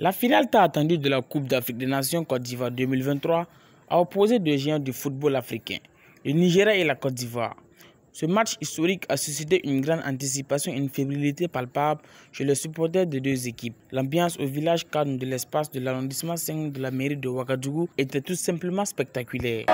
La finale tant attendue de la Coupe d'Afrique des Nations Côte d'Ivoire 2023 a opposé deux géants du football africain, le Nigeria et la Côte d'Ivoire. Ce match historique a suscité une grande anticipation et une fébrilité palpable chez les supporters des deux équipes. L'ambiance au village cadre de l'espace de l'arrondissement 5 de la mairie de Ouagadougou était tout simplement spectaculaire.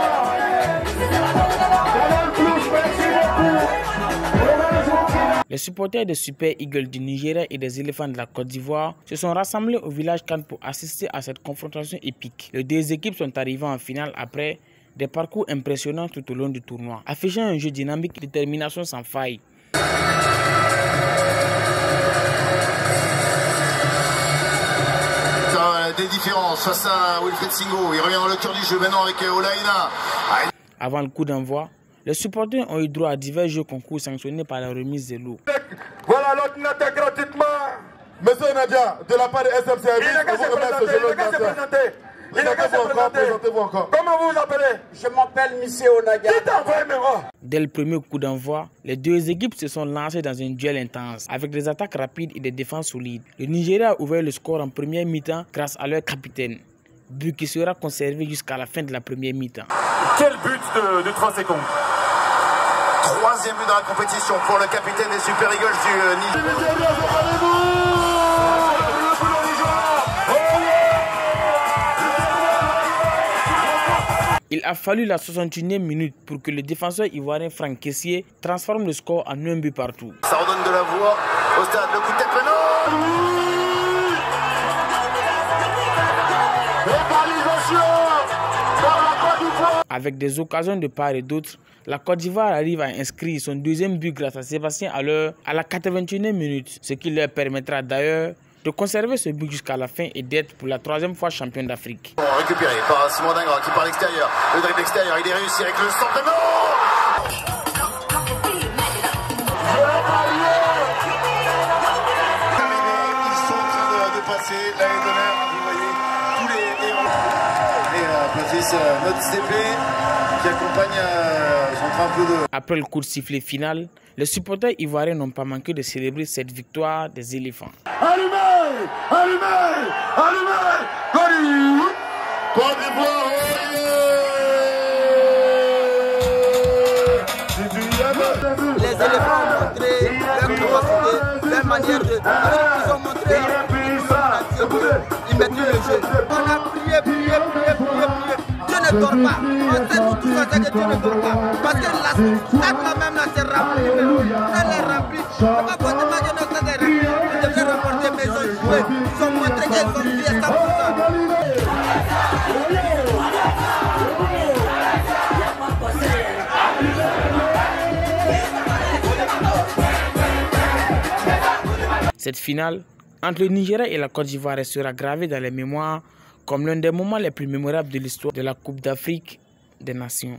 Les supporters des Super Eagles du Nigeria et des éléphants de la Côte d'Ivoire se sont rassemblés au village Cannes pour assister à cette confrontation épique. Les deux équipes sont arrivées en finale après des parcours impressionnants tout au long du tournoi, affichant un jeu dynamique et détermination sans faille. Des différences face à Wilfried Singo, il revient dans le cœur du jeu maintenant avec Olaïna. Avant le coup d'envoi, les supporters ont eu droit à divers jeux concours sanctionnés par la remise de l'eau. Voilà l'ordinateur gratuitement. Monsieur Nadia, de la part de SMC, présentez-vous encore. Comment vous vous appelez? Je m'appelle Monsieur Onadia. Dès le premier coup d'envoi, les deux équipes se sont lancées dans un duel intense, avec des attaques rapides et des défenses solides. Le Nigeria a ouvert le score en première mi-temps grâce à leur capitaine, but qui sera conservé jusqu'à la fin de la première mi-temps. Quel but de 3 secondes? Troisième but dans la compétition pour le capitaine des Super Eagles du Nigeria. Il a fallu la 61e minute pour que le défenseur ivoirien Franck Kessié transforme le score en un but partout. Ça redonne de la voix au stade, le coup de tête maintenant. Avec des occasions de part et d'autre, la Côte d'Ivoire arrive à inscrire son deuxième but grâce à Sébastien Haller à la 81e minute, ce qui leur permettra d'ailleurs de conserver ce but jusqu'à la fin et d'être pour la troisième fois champion d'Afrique. Récupéré par Simon Dingra qui part à l'extérieur. Le dribble extérieur, il est réussi avec le centre. Ils sont en train de passer l'année d'honneur. Vous voyez tous les héros. Et Patrice, notre CP qui accompagne son train un peu de... Après le coup de sifflet final, les supporters ivoiriens n'ont pas manqué de célébrer cette victoire des éléphants. Allumez! Allumez! Allumez! Côte d'Ivoire! Les éléphants ont montré leur capacité, leur manière de... Ils ont montré ils mettent le jeu. On a prié. Dieu ne dort pas. On sait nous tous que Dieu ne dort pas. Parce que la stade même là, c'est rempli. Elle est remplie. Je ne sais pas comment notre stade est rempli. Ils devraient remporter, mais ils ont joué. Ils ont montré qu'ils ont plié 100%. Cette finale entre le Nigeria et la Côte d'Ivoire restera gravée dans les mémoires comme l'un des moments les plus mémorables de l'histoire de la Coupe d'Afrique des Nations.